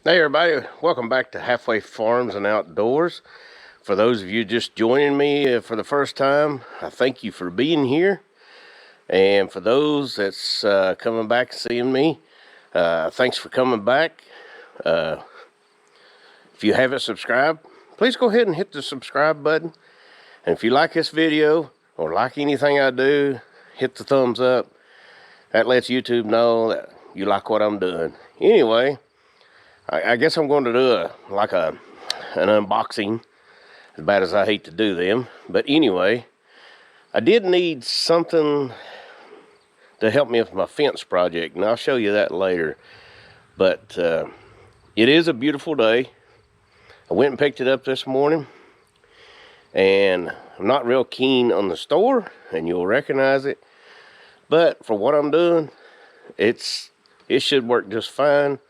Hey everybody, welcome back to Halfway Farms and Outdoors. For those of you just joining me for the first time, I thank you for being here. And for those that's coming back seeing me, thanks for coming back. If you haven't subscribed, please go ahead and hit the subscribe button. And if you like this video or like anything I do, hit the thumbs up. That lets YouTube know that you like what I'm doing. Anyway, I guess I'm going to do an unboxing, as bad as I hate to do them. But anyway, I did need something to help me with my fence project, and I'll show you that later. But it is a beautiful day. I went and picked it up this morning, and I'm not real keen on the store, and you'll recognize it. But for what I'm doing, it should work just fine.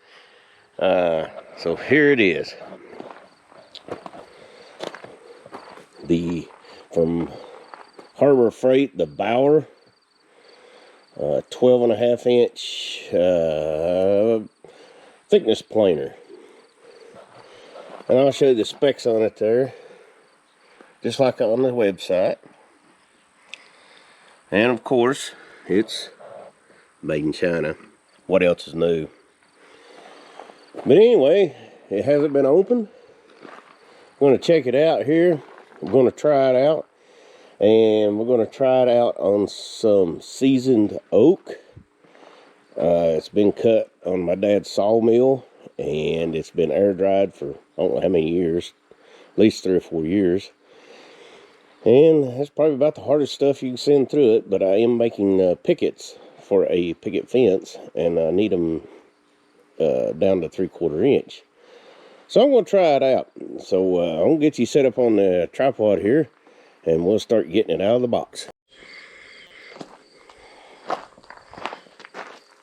So here it is. From Harbor Freight, the Bauer 12.5 inch thickness planer. And I'll show you the specs on it there, just like on the website. And of course, it's made in China. What else is new? But anyway, it hasn't been opened. I'm going to check it out here. I'm going to try it out. And we're going to try it out on some seasoned oak. It's been cut on my dad's sawmill. And it's been air dried for I don't know how many years. At least 3 or 4 years. And that's probably about the hardest stuff you can send through it. But I am making pickets for a picket fence. And I need them down to 3/4 inch. So I'm going to try it out. So I'm going to get you set up on the tripod here, and we'll start getting it out of the box.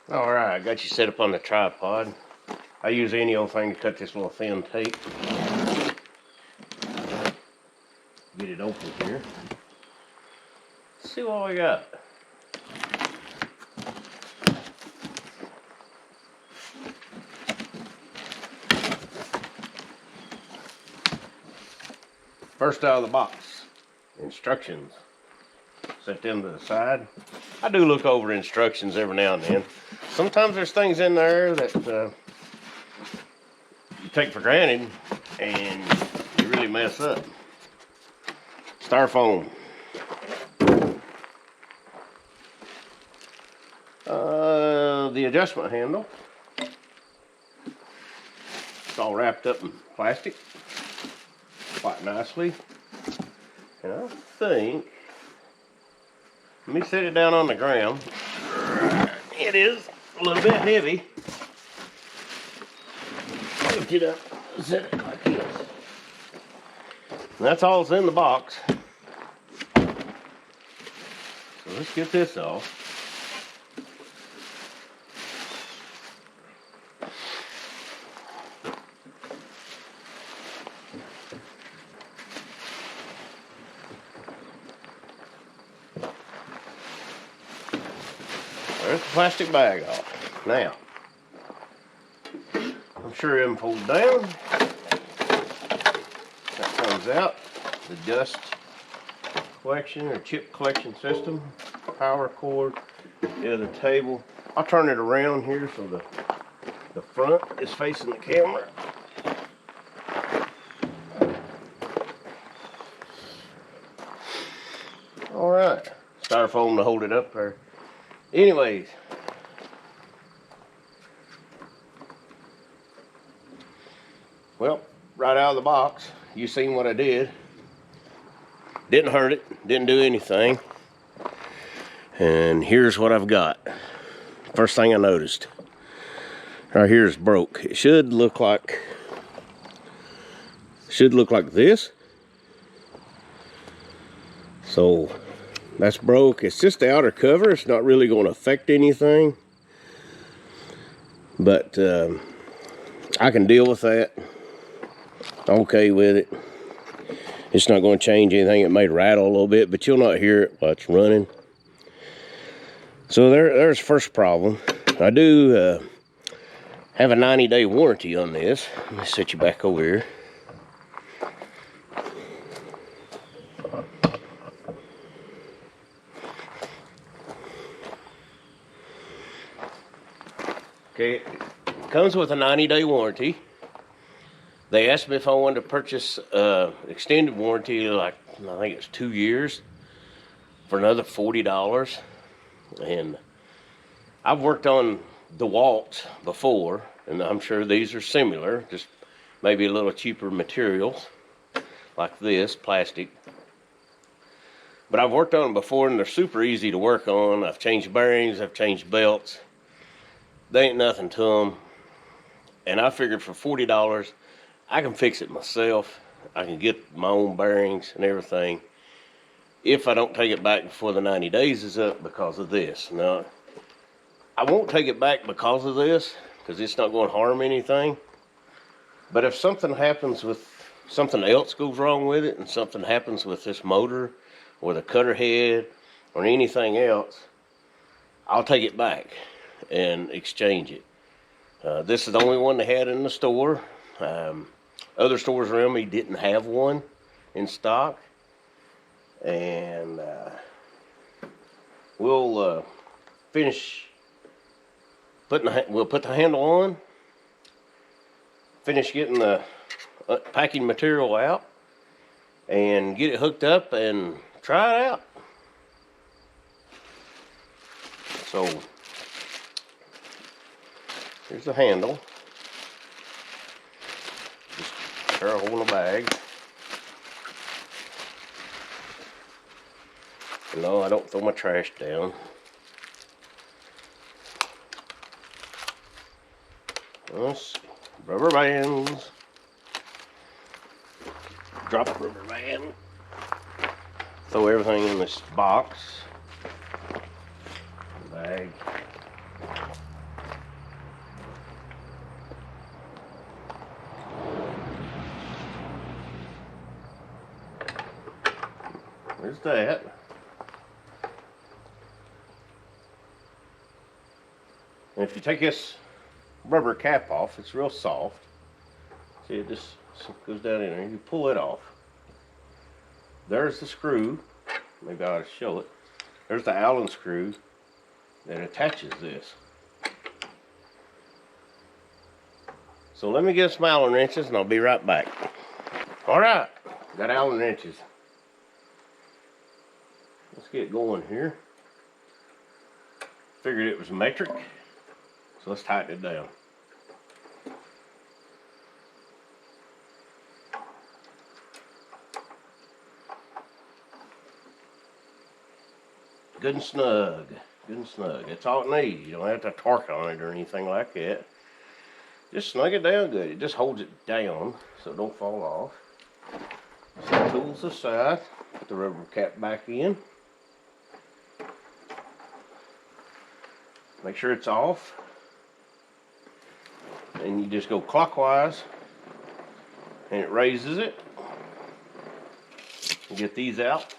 Alright, I got you set up on the tripod. I use any old thing to cut this little thin tape. Get it open here. Let's see what we got. First out of the box, instructions. Set them to the side. I do look over instructions every now and then. Sometimes there's things in there that you take for granted and you really mess up. Styrofoam. The adjustment handle. It's all wrapped up in plastic. Quite nicely. And I think, let me set it down on the ground. It is a little bit heavy. Lift it up, set it like this. And that's all that's in the box. So let's get this off. There's the plastic bag off. Now, I'm sure it folds down. That comes out. The dust collection or chip collection system, power cord, the table. I'll turn it around here so the front is facing the camera. All right, styrofoam to hold it up there. Anyways, well, right out of the box, you seen what I did. Didn't hurt it, didn't do anything. And here's what I've got. First thing I noticed, right here is broke. It should look like this. So that's broke. It's just the outer cover. It's not really going to affect anything. But I can deal with that. I'm okay with it. It's not going to change anything. It may rattle a little bit, but you'll not hear it while it's running. So there's the first problem. I do Have a 90-day warranty on this. Let me set you back over here. Okay, it comes with a 90-day warranty. They asked me if I wanted to purchase extended warranty, like I think it's 2 years, for another $40. And I've worked on DeWalt's before, and I'm sure these are similar, just maybe a little cheaper materials, like this, plastic. But I've worked on them before, and they're super easy to work on. I've changed bearings, I've changed belts. They ain't nothing to them. And I figured for $40, I can fix it myself. I can get my own bearings and everything if I don't take it back before the 90 days is up because of this. Now, I won't take it back because of this, because it's not going to harm anything. But if something happens with, something else goes wrong with it, and something happens with this motor or the cutter head or anything else, I'll take it back and exchange it. This is the only one they had in the store. Other stores around me didn't have one in stock. And we'll finish we'll put the handle on, finish getting the packing material out, and get it hooked up and try it out. So here's the handle. Just tear a hole in the bag. No, I don't throw my trash down. Let's see. Rubber bands. Drop the rubber band. Throw everything in this box. Bag. There's that. And if you take this rubber cap off, it's real soft. See, it just goes down in there. You pull it off. There's the screw. Maybe I ought to show it. There's the Allen screw that attaches this. So let me get some Allen wrenches and I'll be right back. All right, got Allen wrenches. Let's get going here. Figured it was metric. So let's tighten it down. Good and snug. Good and snug. That's all it needs. You don't have to torque on it or anything like that. Just snug it down good. It just holds it down so it don't fall off. Set the tools aside. Put the rubber cap back in. Make sure it's off. And you just go clockwise and it raises it. And get these out.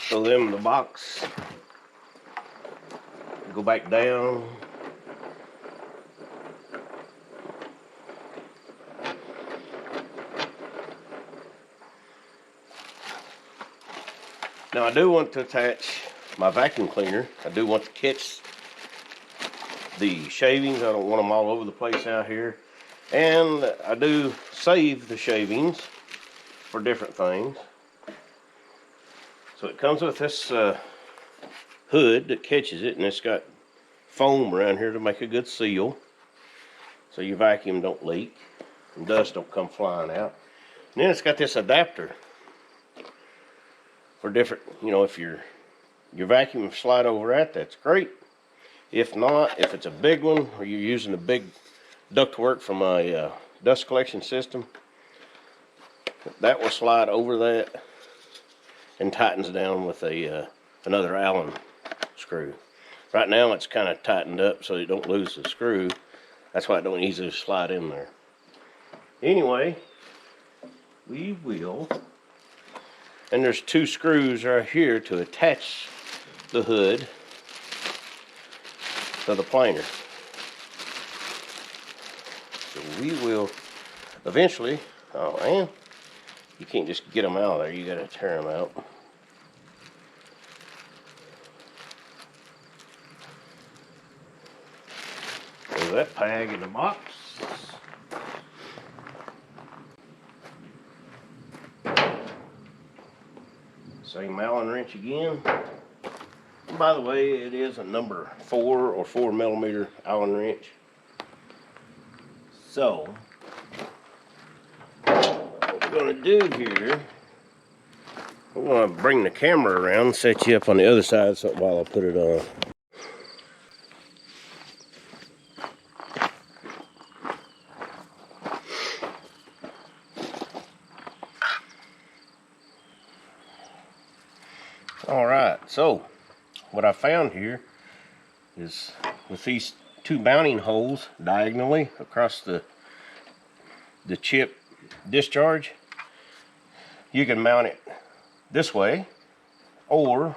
Throw them in the box. Go back down. Now I do want to attach my vacuum cleaner. I do want to catch the shavings. I don't want them all over the place out here. And I do save the shavings for different things. So it comes with this hood that catches it, and it's got foam around here to make a good seal. So your vacuum don't leak and dust don't come flying out. And then it's got this adapter for different, you know, if your vacuum slide over that, that's great. If not, if it's a big one or you're using a big ductwork from a dust collection system, that will slide over that and tightens down with a another Allen screw. Right now it's kind of tightened up so you don't lose the screw. That's why it don't easily slide in there. Anyway, we will. And there's two screws right here to attach the hood to the planer. So we will eventually, oh man, you can't just get them out of there, you gotta tear them out. There's that peg in the box. Same Allen wrench again. And by the way, it is a number 4 or 4mm Allen wrench. So, what we're gonna do here, I'm gonna bring the camera around and set you up on the other side so while I put it on. Alright, so what I found here is with these 2 mounting holes diagonally across the chip discharge, you can mount it this way or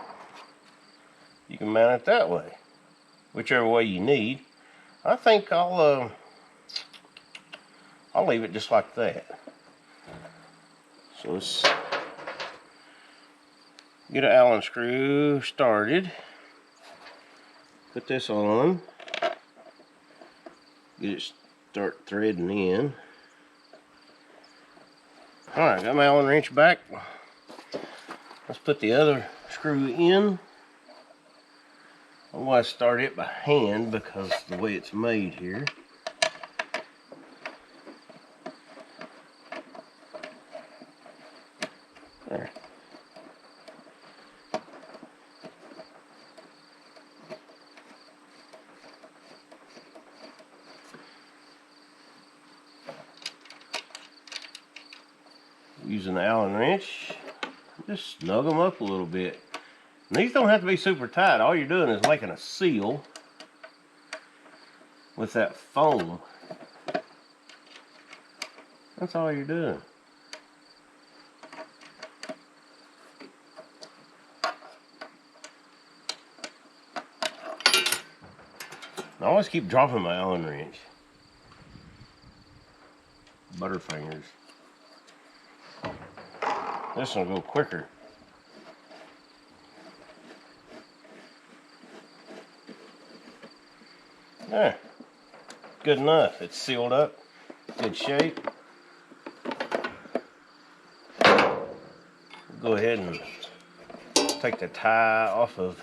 you can mount it that way, whichever way you need. I think I'll leave it just like that. So let's get an Allen screw started. Put this on. Get it start threading in. Alright, got my Allen wrench back. Let's put the other screw in. I want to start it by hand because of the way it's made here. There. Using the Allen wrench, just snug them up a little bit. And these don't have to be super tight. All you're doing is making a seal with that foam. That's all you're doing. I always keep dropping my Allen wrench. Butterfingers. This one will go quicker. There. Good enough. It's sealed up. Good shape. Go ahead and take the tie off of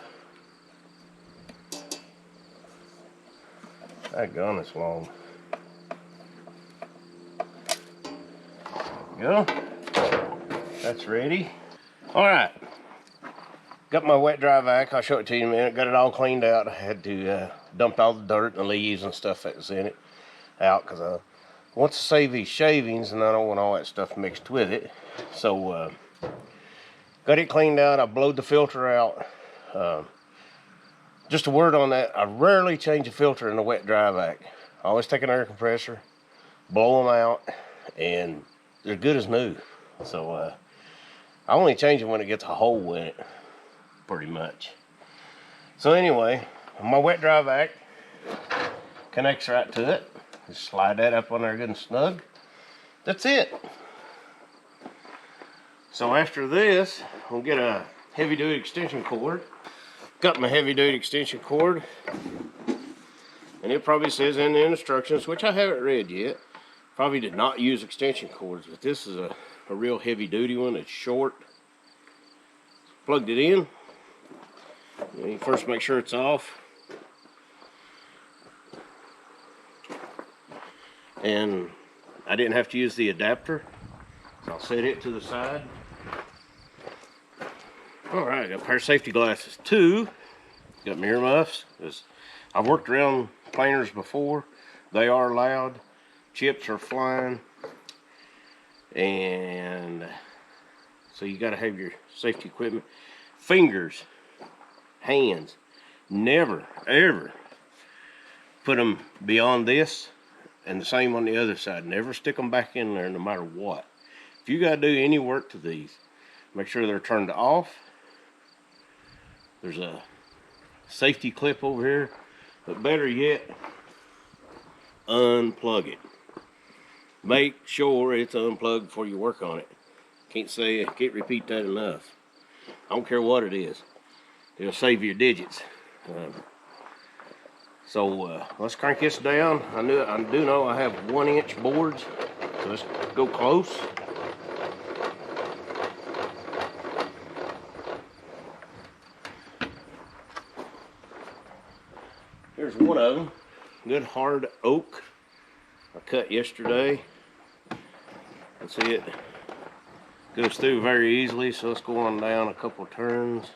that gun. It's long. There we go. That's ready. Alright. Got my wet dry vac. I'll show it to you in a minute. Got it all cleaned out. I had to dump all the dirt and the leaves and stuff that was in it out because I want to save these shavings and I don't want all that stuff mixed with it. So got it cleaned out. I blowed the filter out. Just a word on that. I rarely change a filter in a wet dry vac. I always take an air compressor, blow them out, and they're good as new. So I only change it when it gets a hole in it, pretty much. So anyway, my wet dry vac connects right to it. Just slide that up on there good and snug. That's it. So after this, we'll get a heavy duty extension cord. Got my heavy duty extension cord, and it probably says in the instructions, which I haven't read yet, probably did not use extension cords, but this is a real heavy duty one. It's short. Plugged it in. You first make sure it's off. And I didn't have to use the adapter, so I'll set it to the side. Alright, got a pair of safety glasses too. Got my earmuffs. I've worked around planers before. They are loud. Chips are flying. And so you got to have your safety equipment. Fingers, hands, never ever put them beyond this, and the same on the other side. Never stick them back in there no matter what. If you got to do any work to these, make sure they're turned off. There's a safety clip over here, but better yet, unplug it. make sure it's unplugged before you work on it. Can't repeat that enough. I don't care what it is. It'll save your digits. So let's crank this down. I do know I have 1-inch boards, so let's go close. Here's one of them. Good hard oak. I cut yesterday. Let's see, it goes through very easily, so let's go on down a couple turns.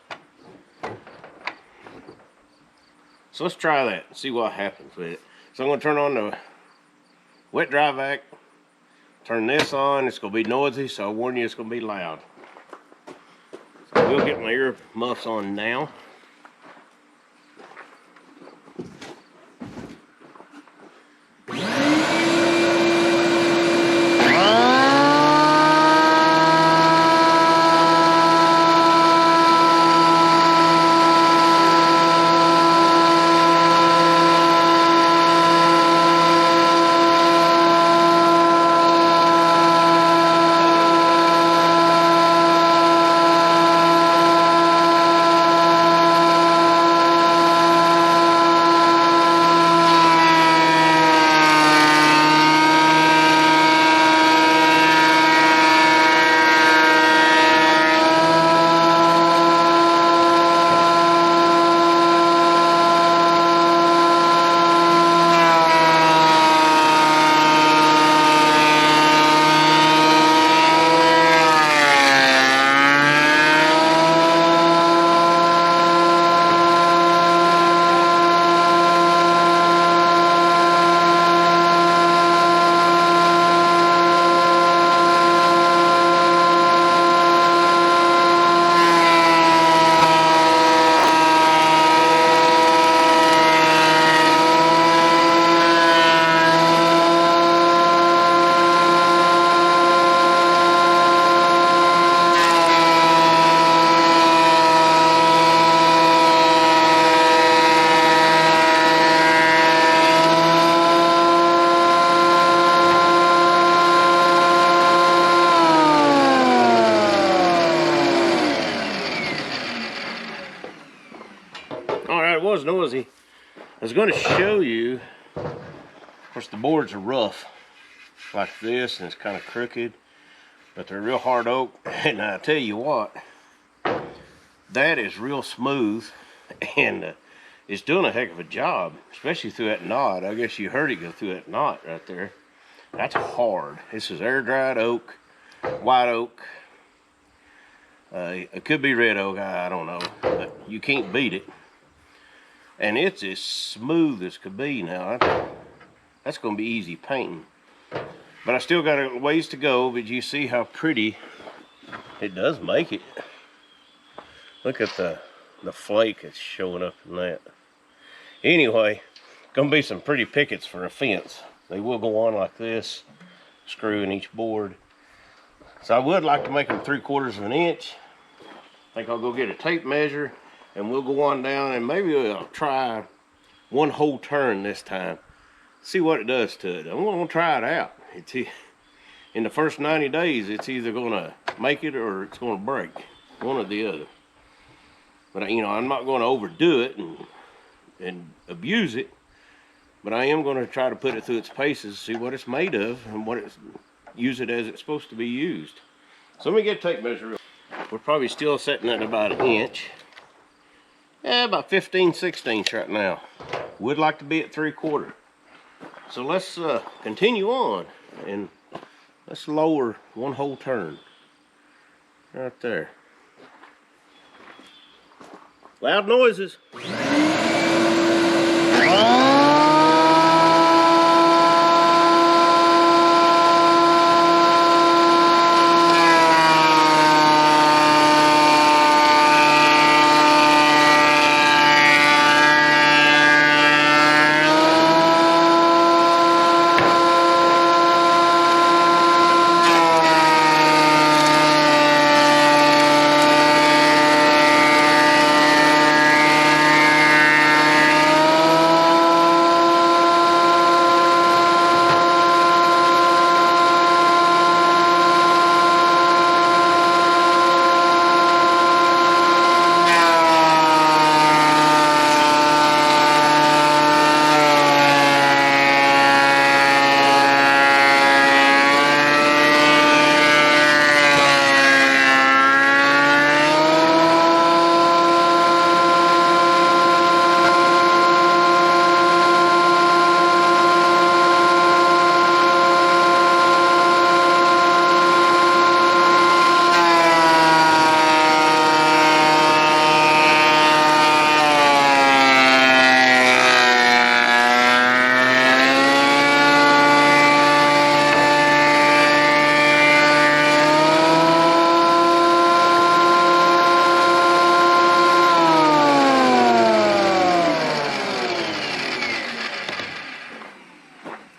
So let's try that and see what happens with it. So I'm going to turn on the wet dry vac, turn this on. It's going to be noisy, so I warn you it's going to be loud. So we'll get my ear muffs on now. Alright, it was noisy. I was going to show you, of course the boards are rough like this and it's kind of crooked, but they're real hard oak, and I tell you what, that is real smooth, and it's doing a heck of a job, especially through that knot. I guess you heard it go through that knot right there. That's hard. This is air dried oak, white oak. It could be red oak, I don't know, but you can't beat it. And it's as smooth as could be now. That's going to be easy painting. But I still got a ways to go, but you see how pretty it does make it. Look at the flake that's showing up in that. Anyway, going to be some pretty pickets for a fence. They will go on like this, screw in each board. So I would like to make them 3/4 of an inch. I think I'll go get a tape measure and we'll go on down and maybe I'll try one whole turn this time. See what it does to it. I'm going to try it out. In the first 90 days, it's either going to make it or it's going to break. One or the other. But you know, I'm not going to overdo it and abuse it. But I am going to try to put it through its paces, see what it's made of, and use it as it's supposed to be used. So let me get a tape measure. We're probably still sitting at about 1 inch. Yeah, about 15/16 right now. Would like to be at 3/4. So let's continue on and let's lower one whole turn. Right there. Loud noises.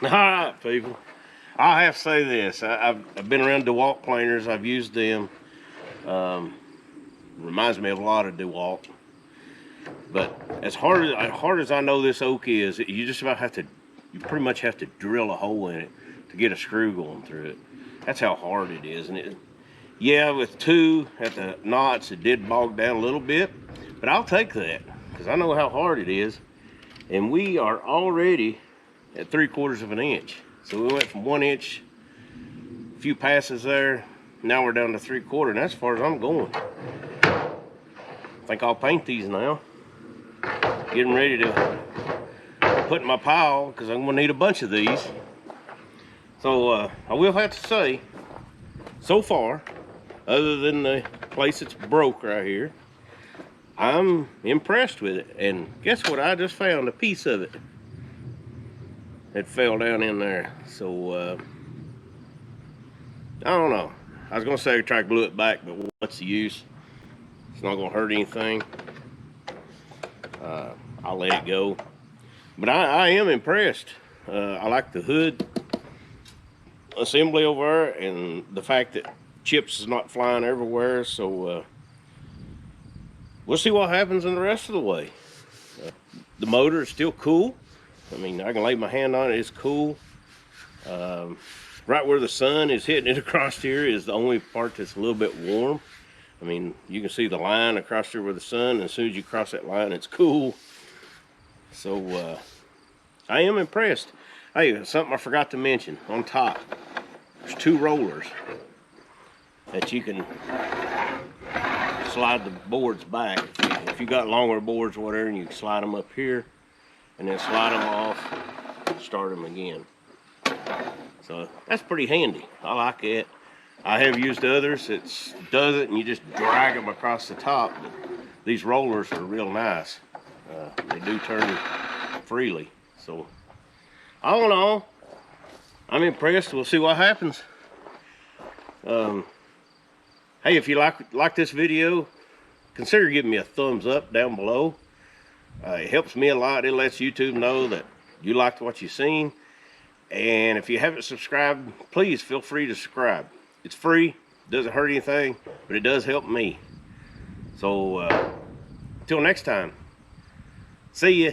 All right, people. I have to say this. I've been around DeWalt planers. I've used them. Reminds me of a lot of DeWalt. But as hard as I know this oak is, you just about have to, you pretty much have to drill a hole in it to get a screw going through it. That's how hard it is. And it, yeah, with 2 at the knots, it did bog down a little bit, but I'll take that because I know how hard it is. And we are already at 3/4 of an inch. So we went from 1 inch, a few passes there. Now we're down to 3/4, and that's as far as I'm going. I think I'll paint these now. Getting ready to put in my pile because I'm gonna need a bunch of these. So I will have to say, so far, other than the place that's broke right here, I'm impressed with it. And guess what? I just found a piece of it. It fell down in there. So I don't know. I was gonna say try to glue it back, but what's the use? It's not gonna hurt anything. I'll let it go. But I am impressed. I like the hood assembly over there and the fact that chips is not flying everywhere. So we'll see what happens in the rest of the way. The motor is still cool. I mean, I can lay my hand on it. It's cool. Right where the sun is hitting it across here is the only part that's a little bit warm. I mean, you can see the line across here with the sun, and as soon as you cross that line, it's cool. So I am impressed. Hey, something I forgot to mention. On top, there's 2 rollers that you can slide the boards back. If you got longer boards or whatever, and you can slide them up here, and then slide them off, start them again. So that's pretty handy. I like it. I have used others that does it and you just drag them across the top. But these rollers are real nice. They do turn freely. So all in all, I'm impressed. We'll see what happens. Hey, if you like this video, consider giving me a thumbs up down below. It helps me a lot. It lets YouTube know that you liked what you've seen. And if you haven't subscribed, please feel free to subscribe. It's free, doesn't hurt anything, but it does help me. So until next time, see ya.